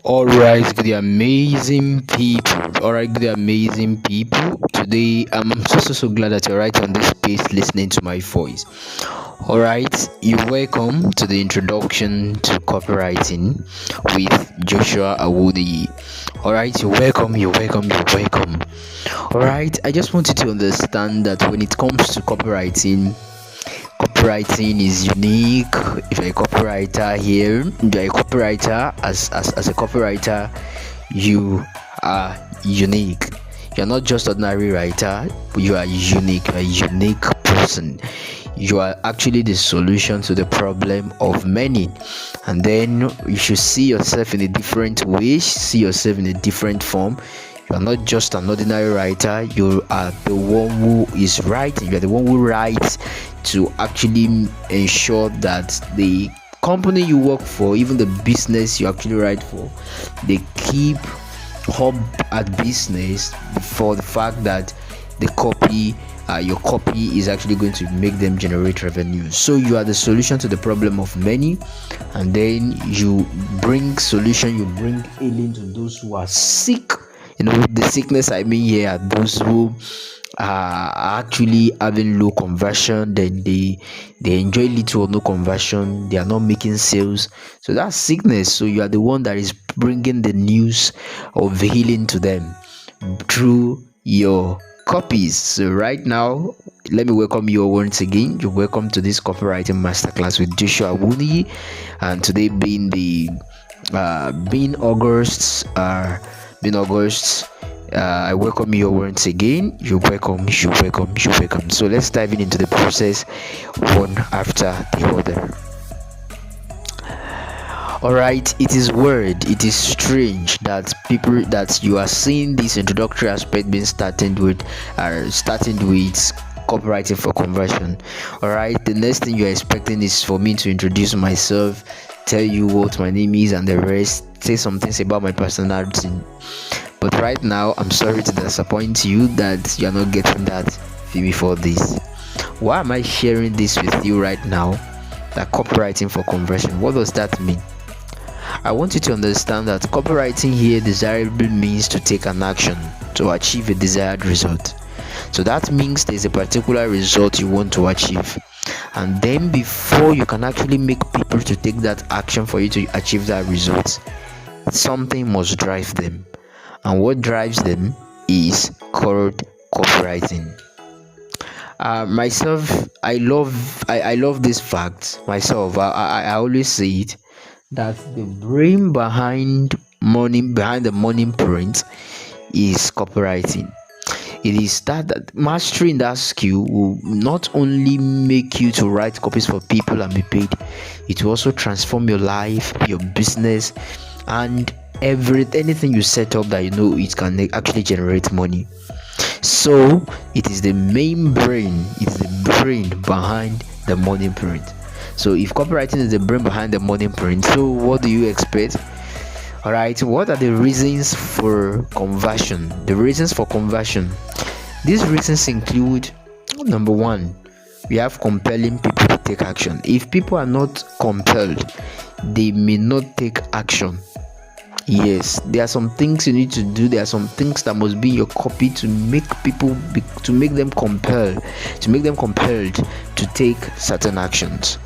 Alright, good amazing people. Alright, good amazing people. Today I'm so glad that you're right on this space listening to my voice. Alright, you're welcome to the introduction to copywriting with Joshua Awoniyi. Alright, you're welcome. Alright, I just want you to understand that when it comes to copywriting is unique. If you're a copywriter here, you're a copywriter. As a copywriter, you are unique. You're not just ordinary writer, but you are unique. You're a unique person. You are actually the solution to the problem of many. And then you should see yourself in a different way, see yourself in a different form. You are not just an ordinary writer, you are the one who is writing. You are the one who writes to actually ensure that the company you work for, even the business you actually write for, they keep up at business for the fact that your copy is actually going to make them generate revenue. So you are the solution to the problem of many, and then you bring solution, you bring healing to those who are sick. The sickness I mean here are those who are actually having low conversion. Then they enjoy little or no conversion, they are not making sales, so that's sickness. So you are the one that is bringing the news of healing to them through your copies. So right now, let me welcome you all once again. You're welcome to this copywriting masterclass with Joshua Awoniyi, and today being August, I welcome you once again. You're welcome. So let's dive into the process one after the other. Alright, it is strange that you are seeing this introductory aspect being starting with copywriting for conversion. Alright, the next thing you're expecting is for me to introduce myself, tell you what my name is and the rest, say some things about my personality. But right now, I'm sorry to disappoint you that you're not getting that before this. Why am I sharing this with you right now? That copywriting for conversion, what does that mean? I want you to understand that copywriting here desirably means to take an action to achieve a desired result. So that means there's a particular result you want to achieve, and then before you can actually make people to take that action for you to achieve that result, something must drive them, and what drives them is called copywriting. Myself, I love this fact. Myself, I always say it, that the brain behind the morning print is copywriting. It is that mastering that skill will not only make you to write copies for people and be paid, it will also transform your life, your business, and anything you set up that it can actually generate money. So it is the brain behind the morning print. So if copywriting is the brain behind the morning print, so what do you expect? Alright, what are the reasons for conversion? The reasons for conversion. These reasons include: number one, we have compelling people to take action. If people are not compelled, they may not take action. Yes, there are some things you need to do. There are some things that must be in your copy to make them compelled to take certain actions.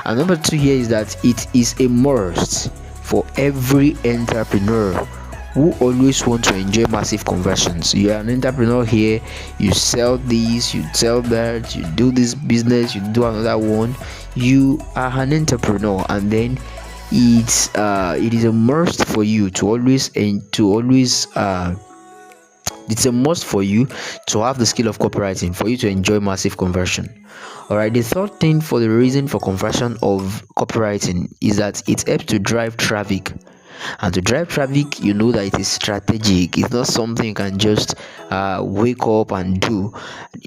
And number two here is that it is a must for every entrepreneur who always want to enjoy massive conversions. You are an entrepreneur here, you sell this, you sell that, you do this business, you do another one. You are an entrepreneur, and then it is a must for you it's a must for you to have the skill of copywriting for you to enjoy massive conversion. Alright, the third thing for the reason for conversion of copywriting is that it helps to drive traffic. And to drive traffic, you know that it is strategic. It's not something you can just wake up and do.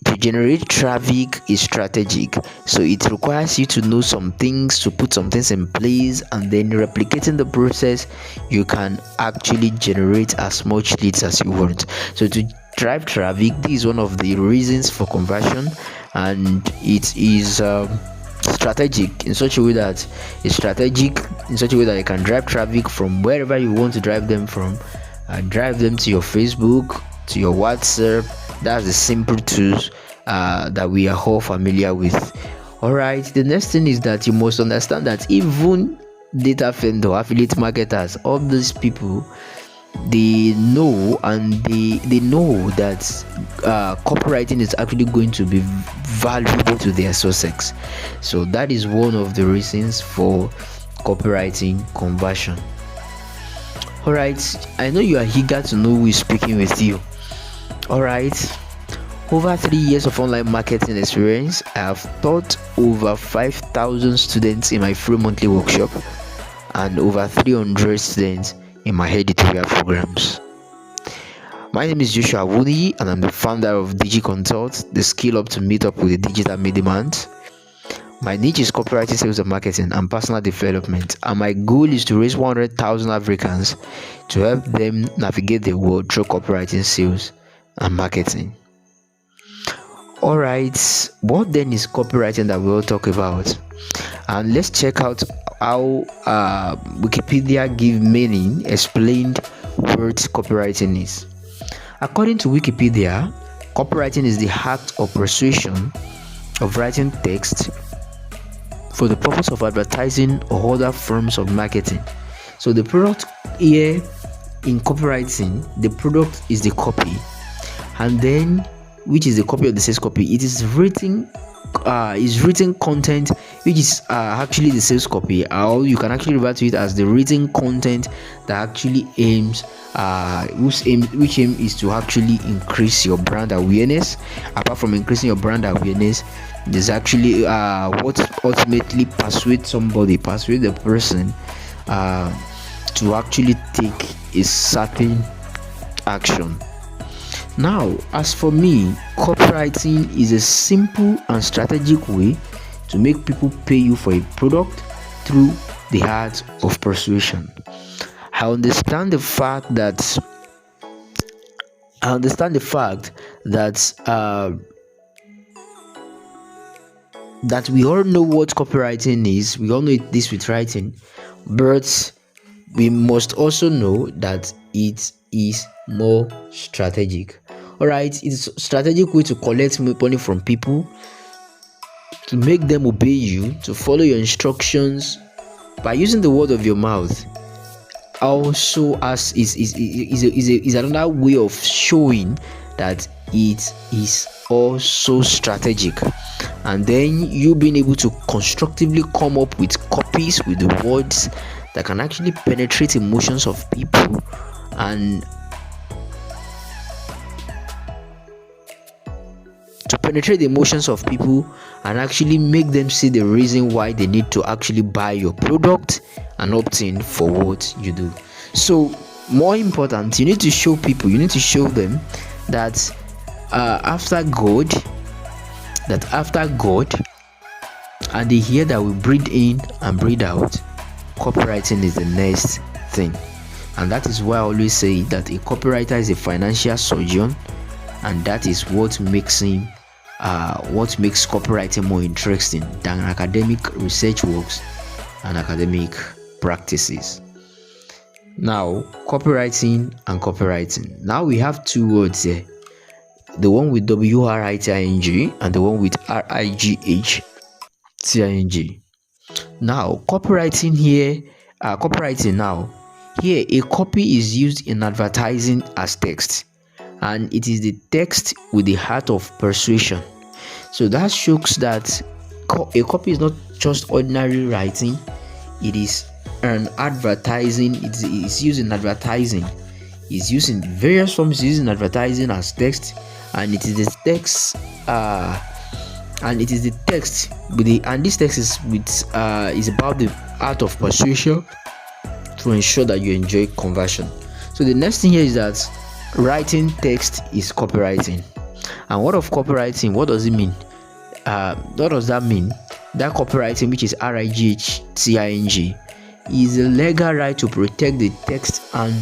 To generate traffic is strategic, so it requires you to know some things, to put some things in place, and then replicating the process, you can actually generate as much leads as you want. So to drive traffic, this is one of the reasons for conversion, and it is strategic in such a way that you can drive traffic from wherever you want to drive them from, drive them to your Facebook, to your WhatsApp. That's the simple tools that we are all familiar with. All right, the next thing is that you must understand that even data vendor, affiliate marketers, all these people, they know, and they know that copywriting is actually going to be valuable to their success. So that is one of the reasons for copywriting conversion. All right, I know you are eager to know who is speaking with you. All right, over 3 years of online marketing experience, I have taught over 5,000 students in my free monthly workshop and over 300 students in my editorial programs. My name is Joshua Awoniyi, and I'm the founder of DigiConsult, the skill up to meet up with the digital middleman. My niche is copywriting, sales and marketing, and personal development, and my goal is to raise 100,000 Africans to help them navigate the world through copywriting, sales and marketing. Alright, what then is copywriting that we'll talk about? And let's check out how Wikipedia give meaning explained what copywriting is. According to Wikipedia, copywriting is the act of persuasion of writing text for the purpose of advertising or other forms of marketing. So the product here in copywriting, the product is the copy, and then which is the copy of the sales copy. It is written content which is actually the sales copy, or you can actually refer to it as the written content that actually aims which aim is to actually increase your brand awareness. Apart from increasing your brand awareness, there's actually what ultimately persuade the person to actually take a certain action. Now, as for me, copywriting is a simple and strategic way to make people pay you for a product through the art of persuasion. I understand the fact that that we all know what copywriting is. We all know this with writing, but we must also know that it is more strategic. All right, it's a strategic way to collect money from people, to make them obey you, to follow your instructions by using the word of your mouth. Also, as is another way of showing that it is also strategic. And then you being able to constructively come up with copies with the words that can actually penetrate emotions of people and actually make them see the reason why they need to actually buy your product and opt in for what you do. So more important, you need to show them that after God and the air that we breathe in and breathe out, copywriting is the next thing. And that is why I always say that a copywriter is a financial surgeon, and that is what makes copywriting more interesting than academic research works and academic practices. Now, copywriting and copywriting. Now we have two words here, the one with WRITING and the one with RIGHTING. Now, copywriting now, here a copy is used in advertising as text, and it is the text with the heart of persuasion. So that shows that a copy is not just ordinary writing, it is an advertising. It's used in advertising. It's used in various forms. It's used in advertising as text, and it is the text. And this text is about the art of persuasion to ensure that you enjoy conversion. So the next thing here is that writing text is copywriting. And what of copywriting? What does it mean? What does that mean? That copywriting, which is RIGHTING, is a legal right to protect the text and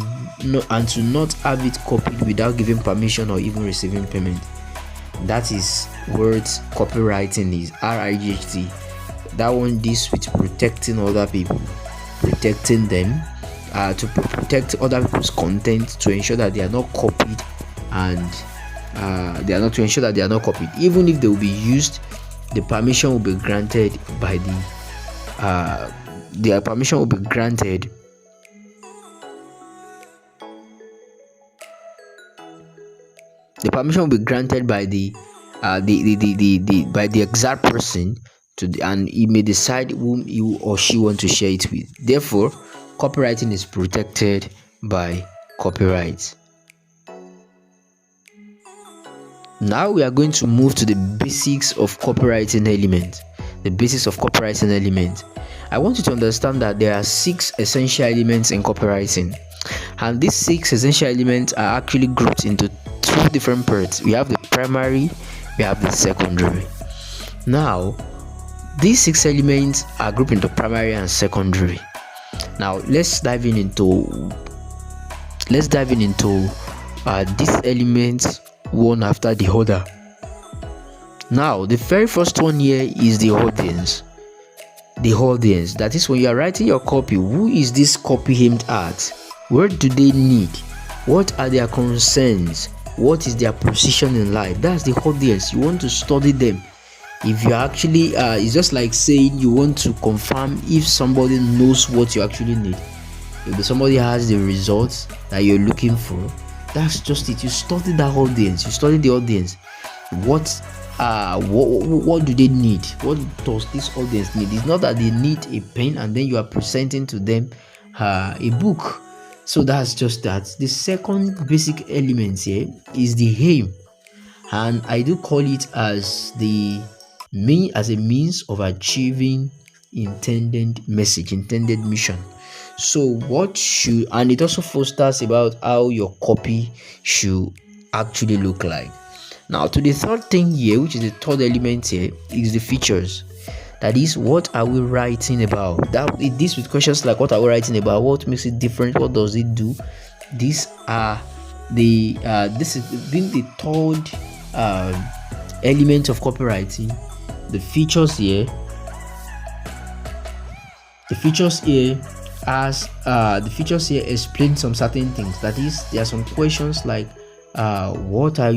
to not have it copied without giving permission or even receiving payment. That is what copywriting is. RIGHT. That one deals with protecting other people, protecting them, to protect other people's content, to ensure that they are not copied, and they are not to ensure that they are not copied. Even if they will be used, the permission will be granted by their permission will be granted the permission will be granted by the by the exact person and he may decide whom he or she want to share it with. Therefore, copywriting is protected by copyright. Now we are going to move to the basics of copywriting element. The basics of copywriting element. I want you to understand that there are 6 essential elements in copywriting, and these 6 essential elements are actually grouped into 2 different parts. We have the primary, we have the secondary. Now, these 6 elements are grouped into primary and secondary. Now, let's dive into these elements one after the other. Now, the very first one here is the audience. The audience, that is when you are writing your copy, who is this copy aimed at? What do they need? What are their concerns? What is their position in life? That's the audience. You want to study them. If you actually it's just like saying you want to confirm if somebody knows what you actually need. If somebody has the results that you're looking for, that's just it. You study that audience. You study the audience. What do they need? What does this audience need? It's not that they need a pen and then you are presenting to them a book. So that's just that. The second basic element here is the aim, and I do call it as a means of achieving intended message, intended mission. So and it also fosters about how your copy should actually look like. Now, to the third thing here, which is the third element here, is the features. That is, what are we writing about? That it deals with questions like, what are we writing about? What makes it different? What does it do? These are this is being the third element of copywriting. The features here. The features here explain some certain things. That is, there are some questions like, what are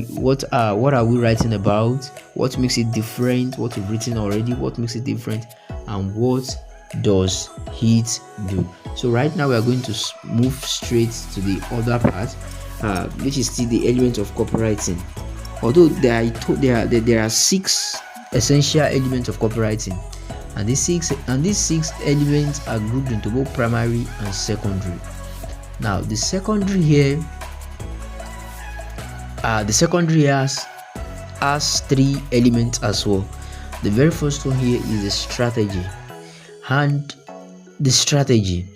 we writing about? What makes it different? What we've written already? What makes it different? And what does it do? So right now we are going to move straight to the other part, which is still the element of copywriting. Although there are 6 essential elements of copywriting, and these six elements are grouped into both primary and secondary. Now, the secondary here. The secondary has 3 elements as well. The very first one here is the strategy, and this strategy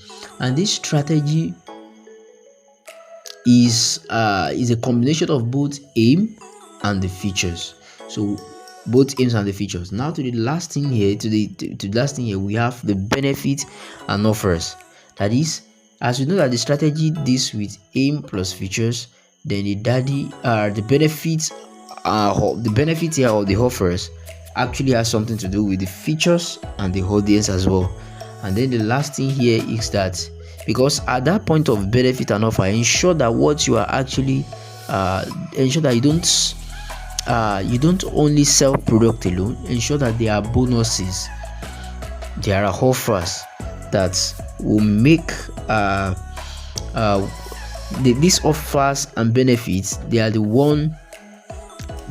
is a combination of both aim and the features. So both aims and the features. Now to the last thing here, we have the benefit and offers. That is, as we know that the strategy deals with aim plus features, then the benefits here or the offers actually has something to do with the features and the audience as well. And then the last thing here is that, because at that point of benefit and offer, ensure that what you are actually ensure that you don't only sell product alone. Ensure that there are bonuses, there are offers that will make these offers and benefits, they are the one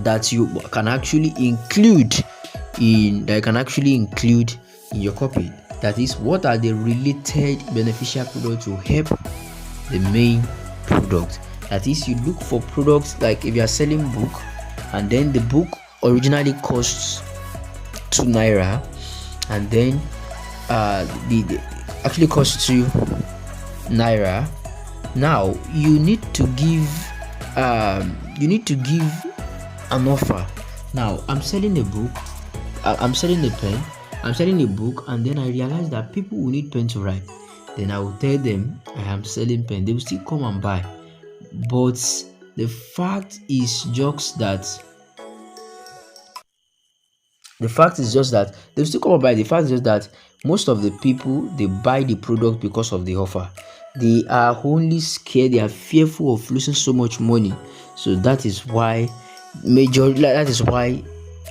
that you can actually include in your copy. That is, what are the related beneficial products to help the main product. That is, you look for products like if you are selling book, and then the book originally costs 2 naira, and then the actually costs 2 naira. Now you need to give an offer. Now I'm selling a book, I'm selling a pen, I'm selling a book, and then I realize that people will need pen to write. Then I will tell them I am selling pen. They will still come and buy. But the fact is just that The fact is just that they still come and buy. The fact is just that most of the people, they buy the product because of the offer. They are only scared, they are fearful of losing so much money. So that is why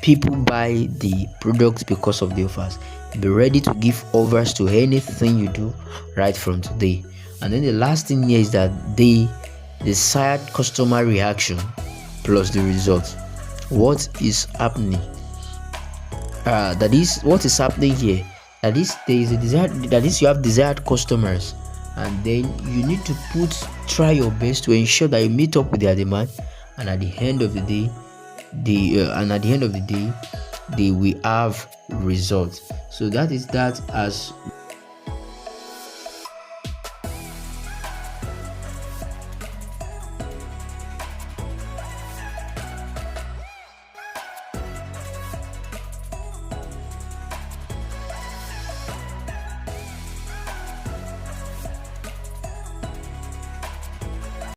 people buy the product because of the offers. Be ready to give offers to anything you do right from today. And then the last thing here is that the desired customer reaction plus the result. What is happening? That is what is happening here. That is, there is a desire, that is, you have desired customers, and then you need to try your best to ensure that you meet up with their demand, and at the end of the day, they will have results. So that is that. As